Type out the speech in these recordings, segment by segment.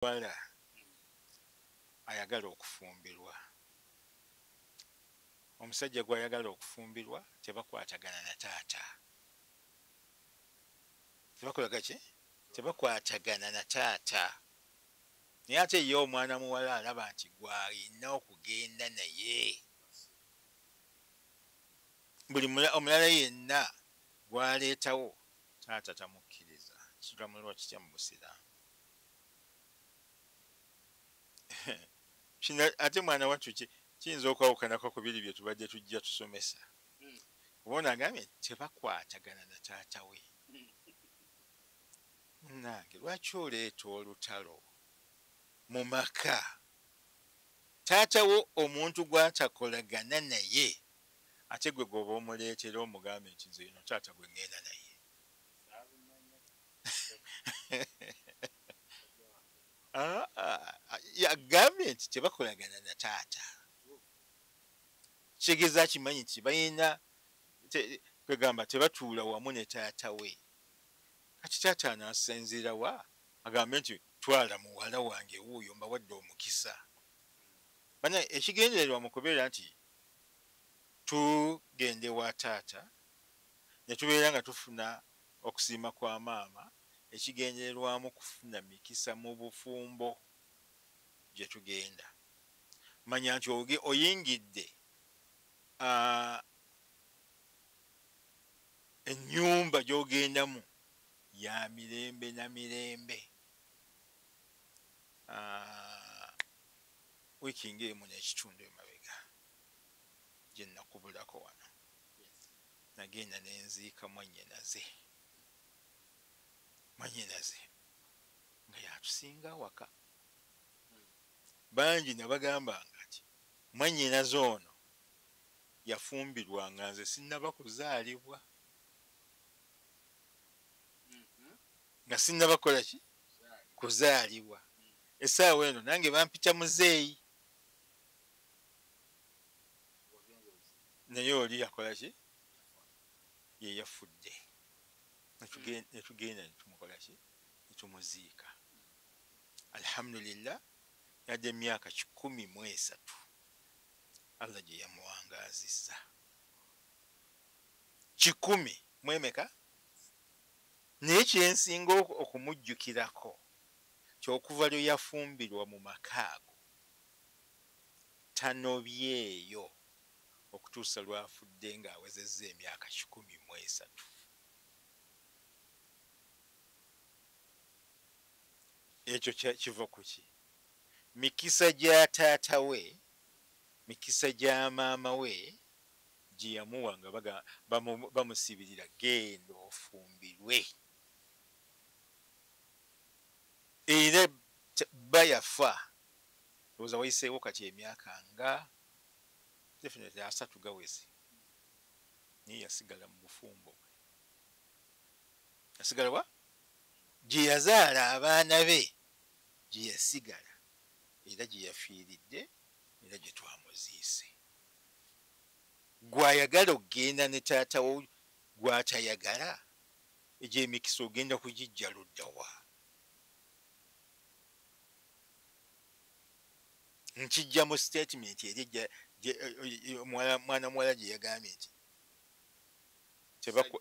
wala ayagala okufumbirwa. Omusajja gw'ayagala okufumbirwa tebakwatagana na taata. Tebakolaga ki? Tebakwatagana na taata. Naye ate ye omwana muwala alaba nti gw'alina okugenda naye. Buli omulala yenna gw'aleetawo taata tamukkiriza. Kigamulwa kitya mu Busiraamu? Ate mwana wattu kiyinza okwawukanako ku biri bye tubadde tujja tusomesa. Kubona agambye tebakwatagana na taata we. Nange lwaki oleeta olutalo mu maka? Taata wo omuntu gw'atakolagana naye, ate gwe goba omuleetera omugambe nti nze eno taata gwe ngenda naye. Agambye nti tebakolagana na taata. Kigeza kimanyi nti balina kwegamba tebatuula wamu ne taata we. Kati taata anasinziira wa? Agambe nti twala muwala wange wuuyo mbawadde omukisa. Bana ekigendererwa mu kubeera nti tugende wa taata ne tubeera nga tufuna okusiima kwa maama, ekigendererwamu kufuna mikisa mu bufumbo gye tugenda. Manya nti oyingidde ennyumba gy'ogendamu ya mirembe na mirembe. Wiiki ng'emu n'ekitundu emabega gye nakubulako wano, nagenda ne nziika mwannyinaze nga yatusinga waka. Bangi nabagambanga nti mwannyinaze ono yafumbirwa nga nze sinnaba kuzaalibwa. Nga sinnaba kukola ki? Kuzaalibwa. Essaawa eno nange bampita muzeeyi. Naye oli yakola ki? Ye yafudde. Ne tugenda ne tumukola ki? Ne tumuziika. Alhamdulillah, yadde emyaka 13 Allah gye yamuwangaazizza. 10 mwemeka? Naye kyensinga okumujjukirako ky'okuva lwe yafumbirwa mu maka ago tanobyeyo okutuusa lwafudde ng'awezezza emyaka 13. Ekyo kiva ku ki? Mikisa gya taata we, mikisa gya maama we gye yamuwa nga bamusibirira genda ofumbirwe. Era bayafa. Lowooza wayiseewo kati emyaka nga definitely 3 gaweze. Naye yasigala mu bufumbo bwe. Yasigala wa? Gye yazaala abaana be gye yasigala, era gye yafiiridde, era gye twamuziise. Gw'ayagala okugenda ne taata wo gw'atayagala, egyo emikisa ogenda kugijja ludda wa? Nkijja mu statement eri mwana muwala gye yagambye nti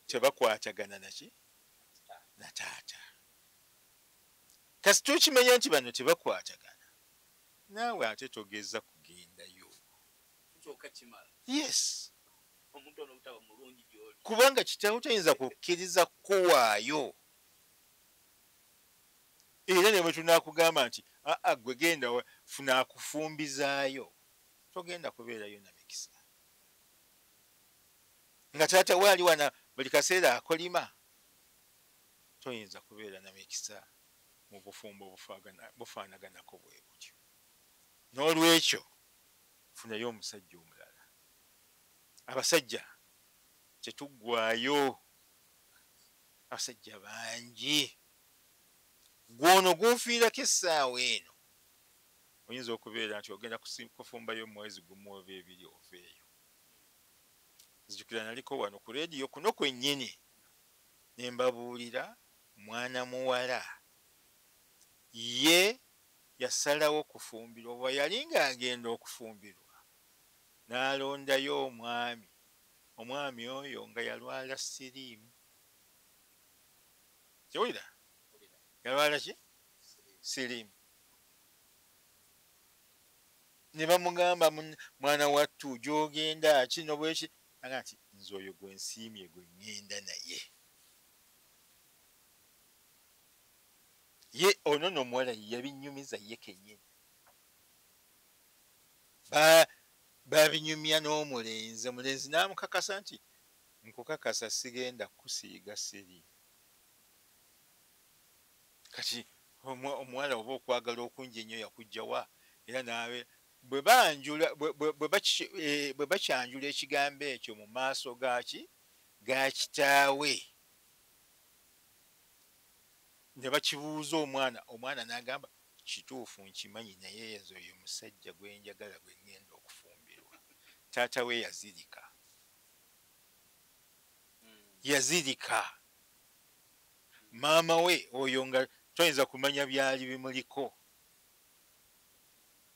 tebakwatagana naki? Na taata. Kasi tukimanya nti bano tebakwatagana, naawe ate togeza kugendayo. Yes. Kubanga kitaawo tayinza kukkiriza kuwaayo. Era ne bwe tunaakugamba nti gwe genda funa akufumbizaayo, togenda kubeerayo na mikisa. Nga taata waali wana buli kaseera akolima, toyinza kubeera na mikisa mu bufumbo bufaanaganako bwe butyo. N'olwekyo funayo omusajja omulala. Abasajja tetuggwaayo. Abasajja bangi. Gwono gunfiirako essaawa eno. Oyinza okubeera nti ogenda kufumbayo mwezi gumu oba 2 oveeyo. Nzijukira naliko wano ku leediyo kuno kwennyini ne mbabuulira mwana muwala ye yasalawo okufumbirwa bwe yali ng'agenda okufumbirwa n'alondayo omwami oyo nga yalwala siriimu. Kiwulira? Yalwala ki? Siriimu. Ne bamugamba mwana wattu gy'ogenda kino bweki aga nti nze oyo gwe nsiimye gwe ŋŋenda naye. Ye ono n'omuwala yabinyumiza ye kennyini. Babinyumya n'omulenzi. Omulenzi n'amukakasa nti nkukakasa sigenda kusiiga siriimu. Kati omuwala oba okwagala okungi ennyo yakujja wa era naabe bwe bakyanjula ekigambo ekyo mu maaso ga kitaawe ne bakibuuza omwana n'agamba kituufu nkimanyi naye ezo oyo omusajja gwe njagala gwe ŋŋenda okufumbirwa. Taata we yazirika. Maama we oyo nga toyinza kumanya byali bimuliko.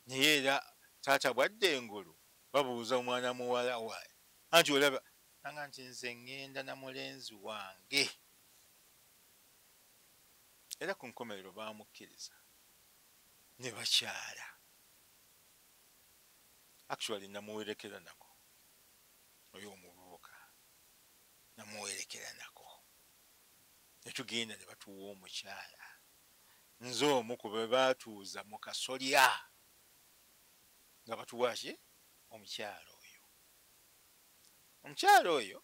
Naye era taata bwadde engulu babuuza omwana muwala waye anti olaba anga nti nze ŋŋenda na mulenzi wange. Era ku nkomerero baamukkiriza ne bakyala. Actually namuwerekera nako oyo omuvubuka namuwerekera nako ne tugenda ne batuwa omukyala. Nze omu ku be baatuuza mu kasolya nga batuwa ki omukyala oyo. Omukyala oyo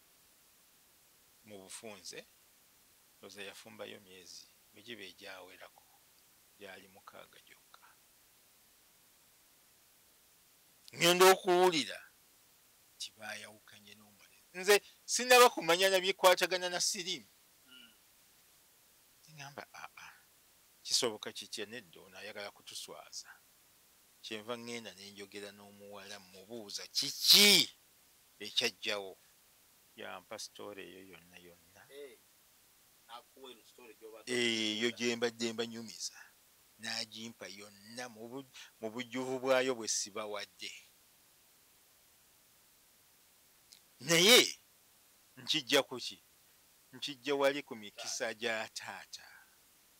mu bufunze oza yafumbayo myezi migibe egyawerako gyali 6 gyokka. Ngenda okuwulira nti baayawukanye n'omulenzi. Nze sinaba kumanya na byekwatagana na siriimu. Ngamba kisoboka kitya nedda ono ayagala kutuswaza. Kyenva ŋŋenda ne njogera n'omuwala mubuuza kiki ekyajjawo. Yampa sitoori eyo yonna eyo gye mbadde mbanyumiza n'agimpa yonna mu bujjuvu bwayo bwe sibawadde. Naye nkijja ku ki? Nkijja wali ku mikisa gya taata,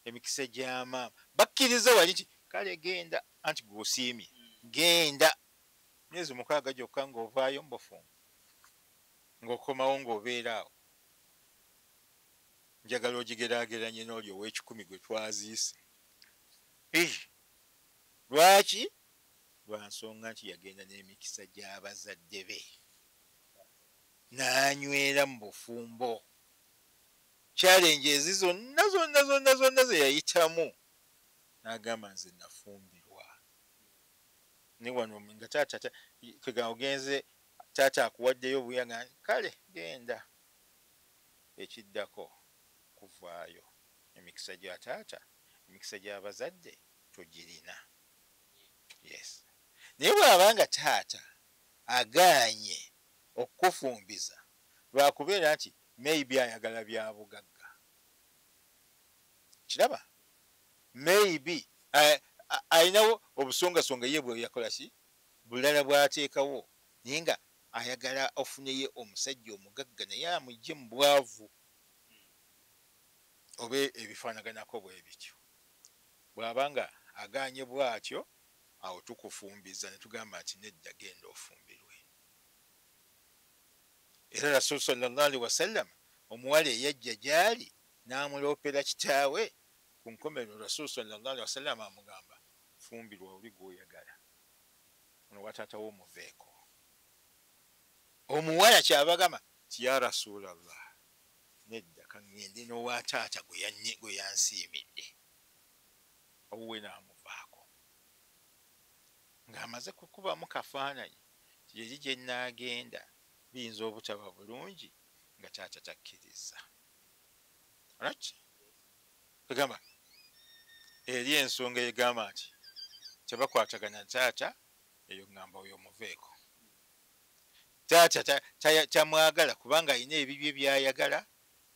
emikisa gya maama. Bakkiriza wali nti kale genda anti gw'osiimye genda. Myezi 6 gyokka ng'ovaayo mbufumbo ng'okomawo ng'obeera awo. Njagala ogigeraageranye n'oli ow'ekikumi gwe twaziise. Lwaki? Lwa nsonga nti yagenda n'emikisa gy'abazadde be n'anywera mu bufumbo. Challenge zonna ze yayitamu n'agamba nze nafumbirwa. Ne wano nga taata kwega ogenze taata akuwaddeyo obuyaga kale genda. Ekiddako kuvaayo. Emikisa gya taata, emikisa gy'abazadde tugirina. Yes. Naye bw'abanga taata agaanye okufumbiza lwakubeera nti maybe ayagala bya bugagga. Kiraba? Maybe ayinawo obusongasonga ye bwe yakola ki bulala bw'ateekawo naye nga ayagala ofuneyo omusajja omugagga naye amugye mu bwavu oba ebifaanaganako bwe bityo. Bw'abanga agaanye bw'atyo awo tukufumbiza ne tugamba nti nedda genda ofumbirwe. Era Rasul sallallahu alaihi wasallam omuwala eyajja gy'ali n'amuloopera kitaawe ku nkomerero. Rasul sallallahu alaihi wasallam amugamba fumbirwa oli gw'oyagala. Ono wataata w'omuveeko. Omuwala kyabagamba ti ya Rasulallah nedda kaŋŋende n'owa taata gwe yansiimidde. Owuwe n'amuvaako ng'amaze kukubamu kafaananyi eri gye nnaagenda biyinza obutaba bulungi nga taata takkiriza. Alright? Tugamba eri ensonga egamba nti tebakwatagana taata eyo ŋŋamba oyo omuveeko. Taata tamwagala kubanga alina ebibye by'ayagala.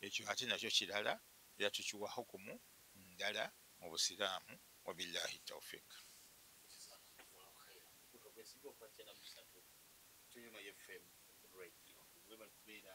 Ekyo ate nakyo kirala era tukiwa hukumu ndala mu Busiraamu. Wabillahi tawfiq. mwesiga okuba 93 tuyuma FM radio. Wema kubeera